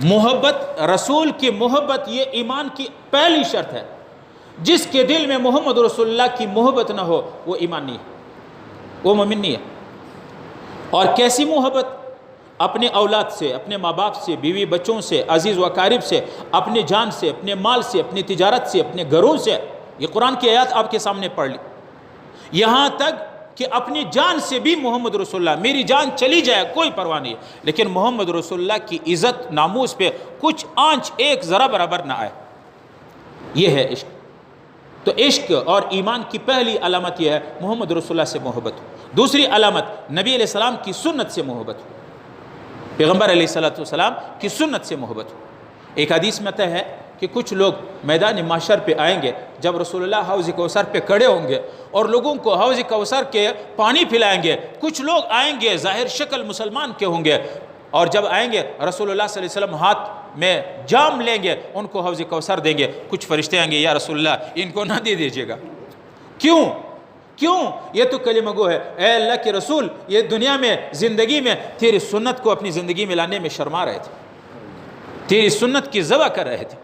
محبت، رسول کی محبت یہ ایمان کی پہلی شرط ہے۔ جس کے دل میں محمد رسول اللہ کی محبت نہ ہو وہ ایمان نہیں ہے، وہ مومن نہیں ہے۔ اور کیسی محبت؟ اپنے اولاد سے، اپنے ماں باپ سے، بیوی بچوں سے، عزیز و اقارب سے، اپنے جان سے، اپنے مال سے، اپنی تجارت سے، اپنے گھروں سے۔ یہ قرآن کی آیات آپ کے سامنے پڑھ لی، یہاں تک کہ اپنی جان سے بھی محمد رسول اللہ، میری جان چلی جائے کوئی پرواہ نہیں، لیکن محمد رسول اللہ کی عزت ناموس پہ کچھ آنچ ایک ذرا برابر نہ آئے، یہ ہے عشق۔ تو عشق اور ایمان کی پہلی علامت یہ ہے محمد رسول اللہ سے محبت ہو۔ دوسری علامت نبی علیہ السلام کی سنت سے محبت ہو، پیغمبر علیہ السلام کی سنت سے محبت ہو۔ ایک حدیث میں آتا ہے کہ کچھ لوگ میدان محشر پہ آئیں گے جب رسول اللہ حوض کوثر پہ کھڑے ہوں گے اور لوگوں کو حوض کوثر کے پانی پلائیں گے۔ کچھ لوگ آئیں گے ظاہر شکل مسلمان کے ہوں گے، اور جب آئیں گے رسول اللہ صلی اللہ علیہ وسلم ہاتھ میں جام لیں گے، ان کو حوض کوثر دیں گے۔ کچھ فرشتے آئیں گے، یا رسول اللہ ان کو نہ دے دیجیے گا۔ کیوں؟ یہ تو کلمہ گو ہے، اے اللہ کے رسول یہ دنیا میں زندگی میں تیری سنت کو اپنی زندگی میں لانے میں شرما رہے تھے، تیری سنت کی ذبح کر رہے تھے۔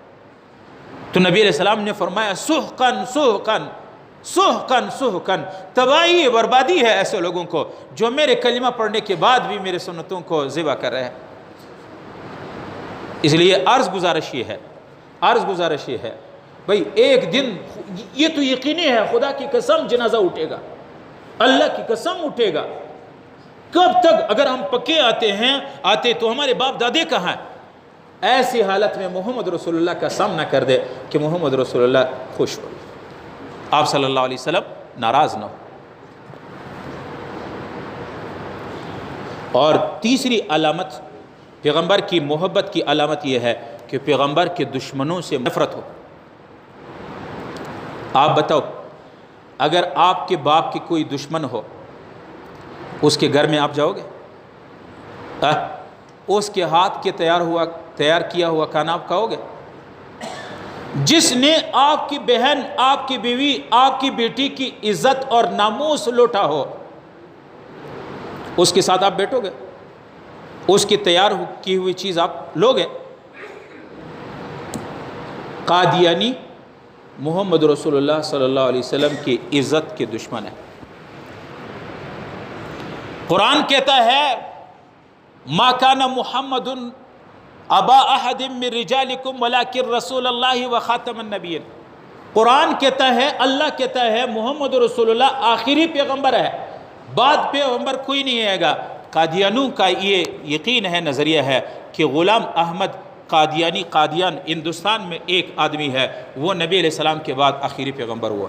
تو نبی علیہ السلام نے فرمایا سحقن سحقن سحقن سحقن، تباہی بربادی ہے ایسے لوگوں کو جو میرے کلمہ پڑھنے کے بعد بھی میرے سنتوں کو ذبح کر رہے ہیں۔ اس لیے عرض گزارش یہ ہے بھئی ایک دن یہ تو یقینی ہے، خدا کی قسم جنازہ اٹھے گا، اللہ کی قسم اٹھے گا۔ کب تک؟ اگر ہم پکے آتے تو ہمارے باپ دادے کہاں ہیں؟ ایسی حالت میں محمد رسول اللہ کا سامنا کر دے کہ محمد رسول اللہ خوش ہو، آپ صلی اللہ علیہ وسلم ناراض نہ ہو۔ اور تیسری علامت پیغمبر کی محبت کی علامت یہ ہے کہ پیغمبر کے دشمنوں سے نفرت ہو۔ آپ بتاؤ، اگر آپ کے باپ کی کوئی دشمن ہو، اس کے گھر میں آپ جاؤ گے؟ اس کے ہاتھ کے تیار کیا ہوا کھانا آپ کھاؤ گے؟ جس نے آپ کی بہن، آپ کی بیوی، آپ کی بیٹی کی عزت اور ناموس لوٹا ہو، اس کے ساتھ آپ بیٹھو گے؟ اس کی تیار کی ہوئی چیز آپ لوگے؟ قادیانی محمد رسول اللہ صلی اللہ علیہ وسلم کی عزت کے دشمن ہے۔ قرآن کہتا ہے ما کان محمد ابا احد من رجالکم ولکن رسول اللہ وخاتم النبیین۔ قرآن کہتا ہے، اللہ کہتا ہے محمد رسول اللہ آخری پیغمبر ہے، بعد پیغمبر کوئی نہیں آئے گا۔ قادیانوں کا یہ یقین ہے، نظریہ ہے کہ غلام احمد قادیانی، قادیان ہندوستان میں ایک آدمی ہے، وہ نبی علیہ السلام کے بعد آخری پیغمبر ہوا۔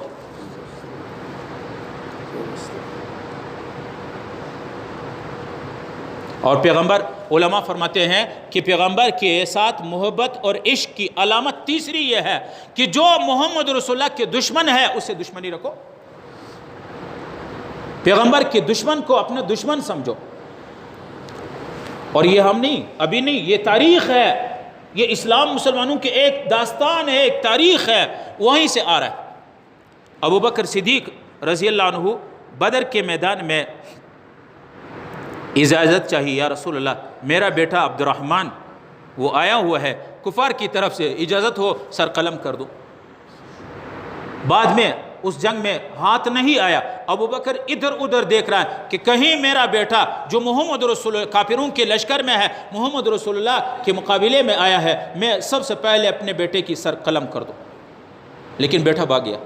اور پیغمبر، علماء فرماتے ہیں کہ پیغمبر کے ساتھ محبت اور عشق کی علامت تیسری یہ ہے کہ جو محمد رسول اللہ کے دشمن ہے اس سے دشمنی رکھو۔ پیغمبر کے دشمن کو اپنا دشمن سمجھو۔ اور یہ ہم نہیں، ابھی نہیں، یہ تاریخ ہے، یہ اسلام مسلمانوں کے ایک داستان ہے، ایک تاریخ ہے، وہیں سے آ رہا ہے۔ ابو بکر صدیق رضی اللہ عنہ بدر کے میدان میں اجازت چاہیے، یا رسول اللہ میرا بیٹا عبد الرحمن وہ آیا ہوا ہے کفار کی طرف سے، اجازت ہو سر قلم کر دو۔ بعد میں اس جنگ میں ہاتھ نہیں آیا، ابو بکر ادھر ادھر دیکھ رہا ہے کہ کہیں میرا بیٹا جو محمد رسول اللہ کافروں کے لشکر میں ہے، محمد رسول اللہ کے مقابلے میں آیا ہے، میں سب سے پہلے اپنے بیٹے کی سر قلم کر دوں۔ لیکن بیٹا بھاگ گیا۔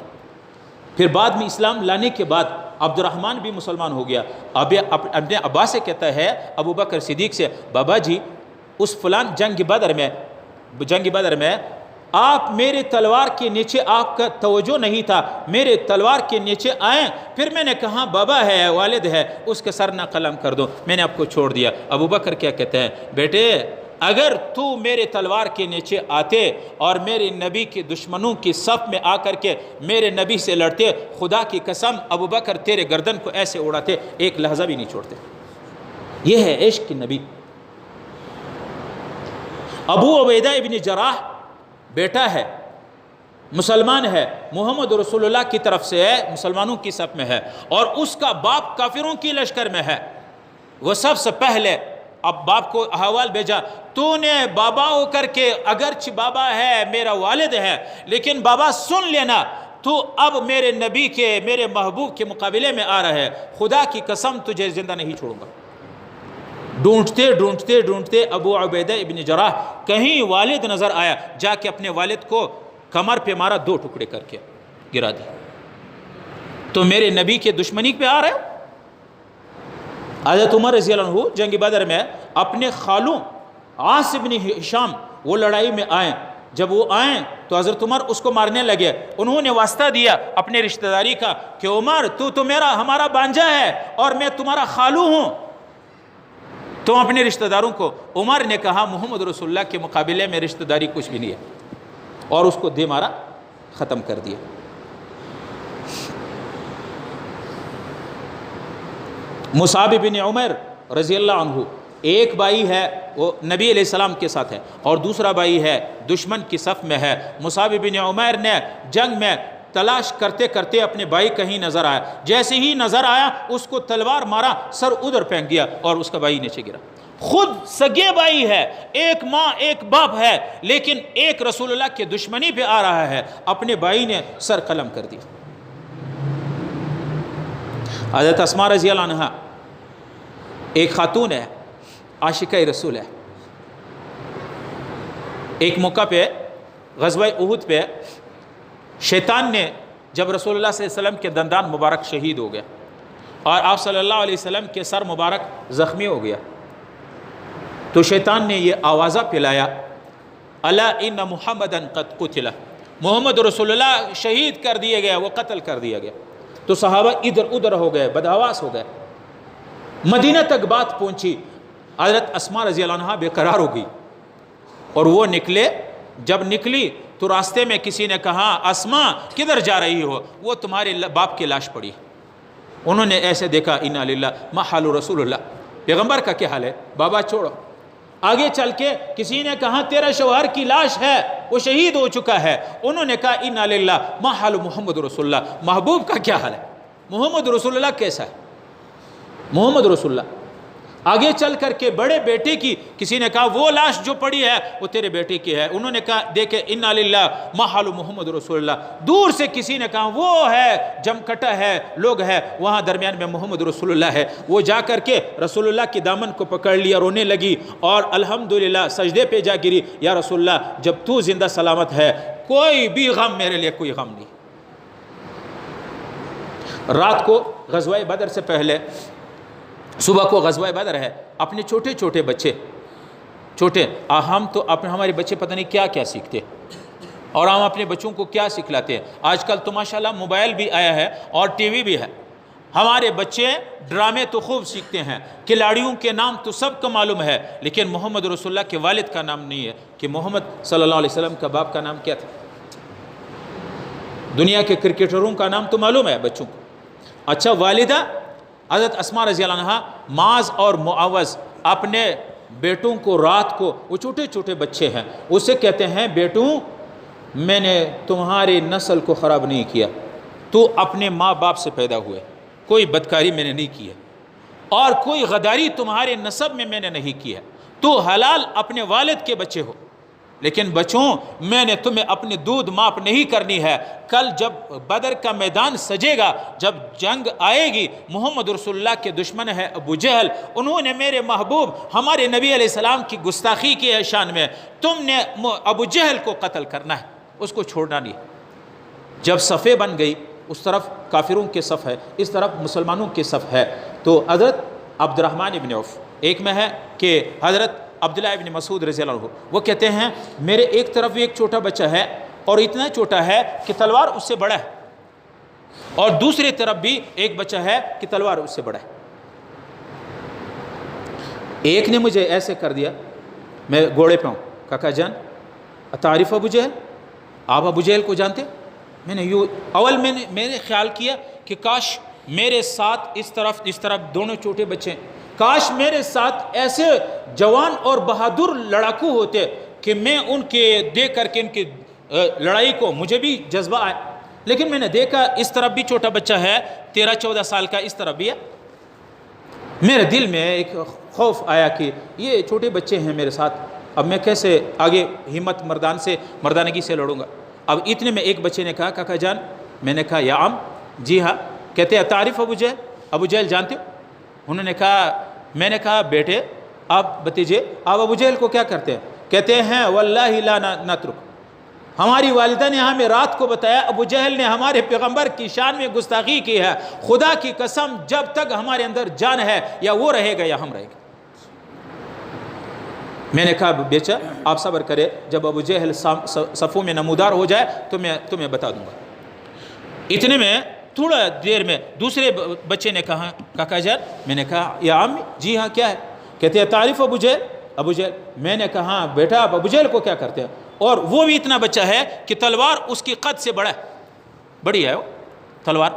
پھر بعد میں اسلام لانے کے بعد عبد الرحمن بھی مسلمان ہو گیا۔ اب اپنے ابا سے کہتا ہے، ابو بکر صدیق سے، بابا جی اس فلان جنگ بدر میں آپ میرے تلوار کے نیچے آپ کا توجہ نہیں تھا، میرے تلوار کے نیچے آئیں، پھر میں نے کہا بابا ہے، والد ہے، اس کے سر نہ قلم کر دو، میں نے آپ کو چھوڑ دیا۔ ابو بکر کیا کہتے ہیں، بیٹے اگر تو میرے تلوار کے نیچے آتے اور میرے نبی کے دشمنوں کی صف میں آ کر کے میرے نبی سے لڑتے، خدا کی قسم ابو بکر تیرے گردن کو ایسے اڑاتے، ایک لحظہ بھی نہیں چھوڑتے۔ یہ ہے عشق کی نبی۔ ابو عبیدہ ابن جراح بیٹا ہے، مسلمان ہے، محمد رسول اللہ کی طرف سے ہے، مسلمانوں کی صف میں ہے، اور اس کا باپ کافروں کی لشکر میں ہے۔ وہ سب سے پہلے اب باپ کو احوال بھیجا، تو نے بابا ہو کر کے، اگرچہ بابا ہے میرا والد ہے لیکن بابا سن لینا، تو اب میرے نبی کے، میرے محبوب کے مقابلے میں آ رہا ہے، خدا کی قسم تجھے زندہ نہیں چھوڑوں گا۔ ڈھونڈتے ڈھونڈتے ڈھونڈتے ابو عبیدہ ابن جراح کہیں والد نظر آیا، جا کے اپنے والد کو کمر پہ مارا، 2 ٹکڑے کر کے گرا دیا۔ تو میرے نبی کے دشمنی پہ آ رہے ہو؟ حضرت عمر رضی اللہ عنہ جنگ بدر میں اپنے خالوں عاص بن ہشام وہ لڑائی میں آئیں، جب وہ آئیں تو حضرت عمر اس کو مارنے لگے، انہوں نے واسطہ دیا اپنے رشتہ داری کا کہ عمر تو ہمارا بانجا ہے اور میں تمہارا خالو ہوں، تو اپنے رشتہ داروں کو، عمر نے کہا محمد رسول اللہ کے مقابلے میں رشتہ داری کچھ بھی نہیں ہے، اور اس کو دے مارا، ختم کر دیا۔ مصعب بن عمر رضی اللہ عنہ، ایک بھائی ہے وہ نبی علیہ السلام کے ساتھ ہے اور دوسرا بھائی ہے دشمن کی صف میں ہے۔ مصعب بن عمر نے جنگ میں تلاش کرتے کرتے اپنے بھائی کہیں نظر آیا، جیسے ہی نظر آیا اس کو تلوار مارا، سر ادھر پھینک دیا اور اس کا بھائی نیچے گرا۔ خود سگے بھائی ہے، ایک ماں ایک باپ ہے، لیکن ایک رسول اللہ کے دشمنی پہ آ رہا ہے، اپنے بھائی نے سر قلم کر دیا۔ حضرت اسماء رضی اللہ عنہا ایک خاتون ہے، عاشقہ رسول ہے۔ ایک موقع پہ غزوہ احد پہ شیطان نے، جب رسول اللہ صلی اللہ علیہ وسلم کے دندان مبارک شہید ہو گیا اور آپ صلی اللہ علیہ وسلم کے سر مبارک زخمی ہو گیا، تو شیطان نے یہ آوازہ پلایا، الا ان محمدا قد قتل، محمد رسول اللہ شہید کر دیے گیا، وہ قتل کر دیا گیا۔ تو صحابہ ادھر ادھر ہو گئے، بدحواس ہو گئے۔ مدینہ تک بات پہنچی، حضرت اسماء رضی اللہ عنہا بے قرار ہو گئی اور وہ نکلے۔ جب نکلی تو راستے میں کسی نے کہا اسماء کدھر جا رہی ہو؟ وہ تمہارے باپ کی لاش پڑی۔ انہوں نے ایسے دیکھا، انا للہ ما حال رسول اللہ، پیغمبر کا کیا حال ہے، بابا چھوڑو۔ آگے چل کے کسی نے کہا تیرا شوہر کی لاش ہے، وہ شہید ہو چکا ہے۔ انہوں نے کہا انا للہ ما حال محمد رسول اللہ، محبوب کا کیا حال ہے، محمد رسول اللہ کیسا ہے، محمد رسول اللہ۔ آگے چل کر کے بڑے بیٹے کی کسی نے کہا وہ لاش جو پڑی ہے وہ تیرے بیٹے کی ہے۔ انہوں نے کہا دیکھے انا للہ ما حال محمد رسول اللہ۔ دور سے کسی نے کہا وہ ہے جمکٹا ہے، لوگ ہے وہاں درمیان میں محمد رسول اللہ ہے۔ وہ جا کر کے رسول اللہ کی دامن کو پکڑ لیا، رونے لگی اور الحمدللہ سجدے پہ جا گری، یا رسول اللہ جب تو زندہ سلامت ہے کوئی بھی غم میرے لیے کوئی غم نہیں۔ رات کو غزوہ بدر سے پہلے، صبح کو غزوہ بدر ہے، اپنے چھوٹے چھوٹے بچے، چھوٹے، ہم تو ہمارے بچے پتہ نہیں کیا کیا سیکھتے اور ہم اپنے بچوں کو کیا سکھلاتے ہیں۔ آج کل تو ماشاءاللہ موبائل بھی آیا ہے اور ٹی وی بھی ہے۔ ہمارے بچے ڈرامے تو خوب سیکھتے ہیں، کھلاڑیوں کے نام تو سب کو معلوم ہے، لیکن محمد رسول اللہ کے والد کا نام نہیں ہے کہ محمد صلی اللہ علیہ وسلم کا باپ کا نام کیا تھا۔ دنیا کے کرکٹروں کا نام تو معلوم ہے بچوں کو۔ اچھا، والدہ حضرت اسماء رضی اللہ عنہا معاذ اور معوذ اپنے بیٹوں کو رات کو، وہ چھوٹے چھوٹے بچے ہیں، اسے کہتے ہیں بیٹوں میں نے تمہاری نسل کو خراب نہیں کیا، تو اپنے ماں باپ سے پیدا ہوئے، کوئی بدکاری میں نے نہیں کی ہے اور کوئی غداری تمہارے نسب میں نے نہیں کی ہے، تو حلال اپنے والد کے بچے ہو، لیکن بچوں میں نے تمہیں اپنی دودھ ماپ نہیں کرنی ہے۔ کل جب بدر کا میدان سجے گا، جب جنگ آئے گی، محمد رسول اللہ کے دشمن ہے ابو جہل، انہوں نے میرے محبوب ہمارے نبی علیہ السلام کی گستاخی کی ہے شان میں، تم نے ابو جہل کو قتل کرنا ہے، اس کو چھوڑنا نہیں۔ جب صفیں بن گئی، اس طرف کافروں کے صف ہے، اس طرف مسلمانوں کے صف ہے، تو حضرت عبد الرحمن ابن عوف، ایک میں ہے کہ حضرت عبداللہ ابن مسعود رضی اللہ عنہ، وہ کہتے ہیں میرے ایک طرف ایک چھوٹا بچہ ہے اور اتنا چھوٹا ہے کہ تلوار اس سے بڑا ہے، اور دوسری طرف بھی ایک بچہ ہے کہ تلوار اس سے بڑا ہے۔ ایک نے مجھے ایسے کر دیا، میں گھوڑے پہ ہوں، کاکا جان تعریف ابو جہل، آپ ابو جہل کو جانتے؟ میں نے میں نے خیال کیا کہ کاش میرے ساتھ اس طرف دونوں چھوٹے بچے ہیں، کاش میرے ساتھ ایسے جوان اور بہادر لڑاکو ہوتے کہ میں ان کے دیکھ کر کے ان کی لڑائی کو مجھے بھی جذبہ آئے، لیکن میں نے دیکھا اس طرف بھی چھوٹا بچہ ہے 13-14 سال کا، اس طرف بھی ہے۔ میرے دل میں ایک خوف آیا کہ یہ چھوٹے بچے ہیں میرے ساتھ، اب میں کیسے آگے ہمت مردانگی سے لڑوں گا۔ اب اتنے میں ایک بچے نے کہا کاکا جان، میں نے کہا یا عم، جی ہاں، کہتے ہیں تعریف ابو جہل، ابو جہل جانتے ہو؟ انہوں نے کہا، میں نے کہا بیٹے آپ بتیجے آپ ابو جہل کو کیا کرتے ہیں؟ کہتے ہیں واللہ لا نترک، ہماری والدہ نے ہمیں رات کو بتایا ابو جہل نے ہمارے پیغمبر کی شان میں گستاخی کی ہے، خدا کی قسم جب تک ہمارے اندر جان ہے یا وہ رہے گا یا ہم رہے گا۔ میں نے کہا بیچا آپ صبر کرے، جب ابو جہل صفوں میں نمودار ہو جائے تو میں تمہیں بتا دوں گا۔ اتنے میں تھوڑا دیر میں دوسرے بچے نے کہا کاکا جان، میں نے کہا یا عمی، جی ہاں کیا ہے؟ کہتے ہیں تعریف ابو جہل، میں نے کہا ہاں بیٹا آپ ابو جہل کو کیا کرتے ہیں؟ اور وہ بھی اتنا بچہ ہے کہ تلوار اس کی قد سے بڑی ہے وہ تلوار۔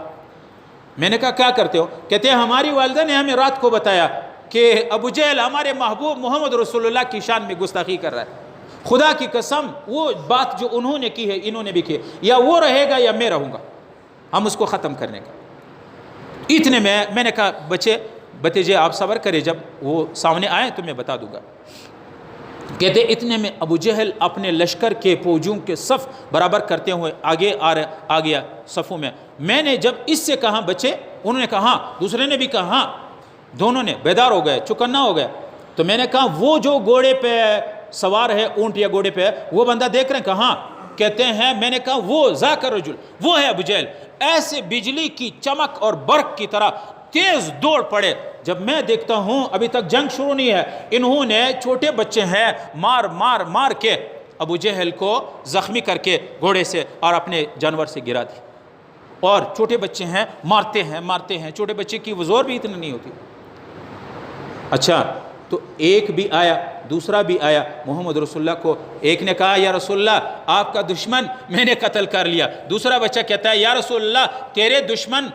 میں نے کہا کیا کرتے ہو؟ کہتے ہیں ہماری والدہ نے ہمیں رات کو بتایا کہ ابو جہل ہمارے محبوب محمد رسول اللہ کی شان میں گستاخی کر رہا ہے، خدا کی قسم وہ بات جو انہوں نے کی ہے انہوں نے بھی کی ہے، یا وہ رہے گا یا میں رہوں گا، ہم اس کو ختم کرنے کا۔ اتنے میں نے کہا بتیجے آپ صبر کرے، جب وہ سامنے آئے تو میں بتا دوں گا۔ کہتے اتنے میں ابو جہل اپنے لشکر کے فوجوں کے صف برابر کرتے ہوئے آگے آ گیا صفوں میں۔ میں نے جب اس سے کہا بچے، انہوں نے کہا ہاں، دوسرے نے بھی کہا ہاں، دونوں نے بیدار ہو گئے، چوکنا ہو گئے۔ تو میں نے کہا وہ جو گھوڑے پہ سوار ہے، اونٹ یا گھوڑے پہ، وہ بندہ دیکھ رہے ہیں؟ کہا ہاں۔ کہتے ہیں میں نے کہا وہ ذاک الرجل، وہ ہے ابو جہل۔ ایسے بجلی کی چمک اور برق کی طرح تیز دوڑ پڑے۔ جب میں دیکھتا ہوں ابھی تک جنگ شروع نہیں ہے، انہوں نے چھوٹے بچے ہیں مار کے ابو جہل کو زخمی کر کے گھوڑے سے اور اپنے جانور سے گرا دی، اور چھوٹے بچے ہیں مارتے ہیں، چھوٹے بچے کی زور بھی اتنا نہیں ہوتی۔ اچھا تو ایک بھی آیا، دوسرا بھی آیا محمد رسول اللہ کو، ایک نے کہا یا رسول اللہ آپ کا دشمن میں نے قتل کر لیا، دوسرا بچہ کہتا ہے یا رسول اللہ تیرے دشمن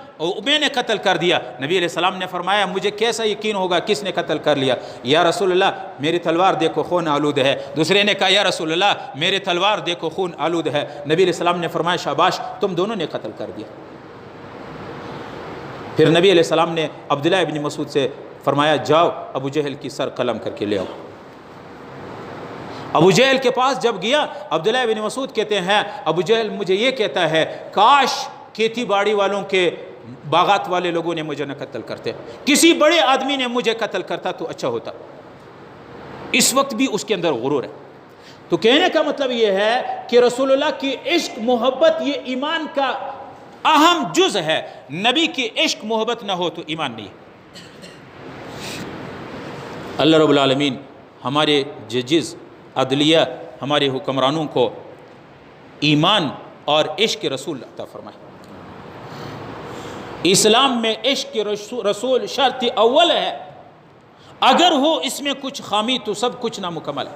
میں نے قتل کر دیا۔ نبی علیہ السلام نے فرمایا مجھے کیسا یقین ہوگا کس نے قتل کر لیا؟ یا رسول اللہ میری تلوار دیکھو خون آلود ہے۔ دوسرے نے کہا یا رسول اللہ میری تلوار دیکھو خون آلود ہے۔ نبی علیہ السلام نے فرمایا شاباش تم دونوں نے قتل کر دیا۔ پھر نبی علیہ السلام نے عبداللہ ابن مسعود سے فرمایا جاؤ ابو جہل کی سر قلم کر کے لے آؤ۔ ابو جہل کے پاس جب گیا، عبداللہ ابن مسعود کہتے ہیں ابو جہل مجھے یہ کہتا ہے کاش کھیتی باڑی والوں کے باغات والے لوگوں نے مجھے نہ قتل کرتے، کسی بڑے آدمی نے مجھے قتل کرتا تو اچھا ہوتا۔ اس وقت بھی اس کے اندر غرور ہے۔ تو کہنے کا مطلب یہ ہے کہ رسول اللہ کی عشق محبت یہ ایمان کا اہم جز ہے، نبی کی عشق محبت نہ ہو تو ایمان نہیں ہے۔ اللہ رب العالمین ہمارے ججز عدلیہ ہمارے حکمرانوں کو ایمان اور عشق رسول عطا فرمائے۔ اسلام میں عشق رسول شرط اول ہے، اگر ہو اس میں کچھ خامی تو سب کچھ نامکمل ہے۔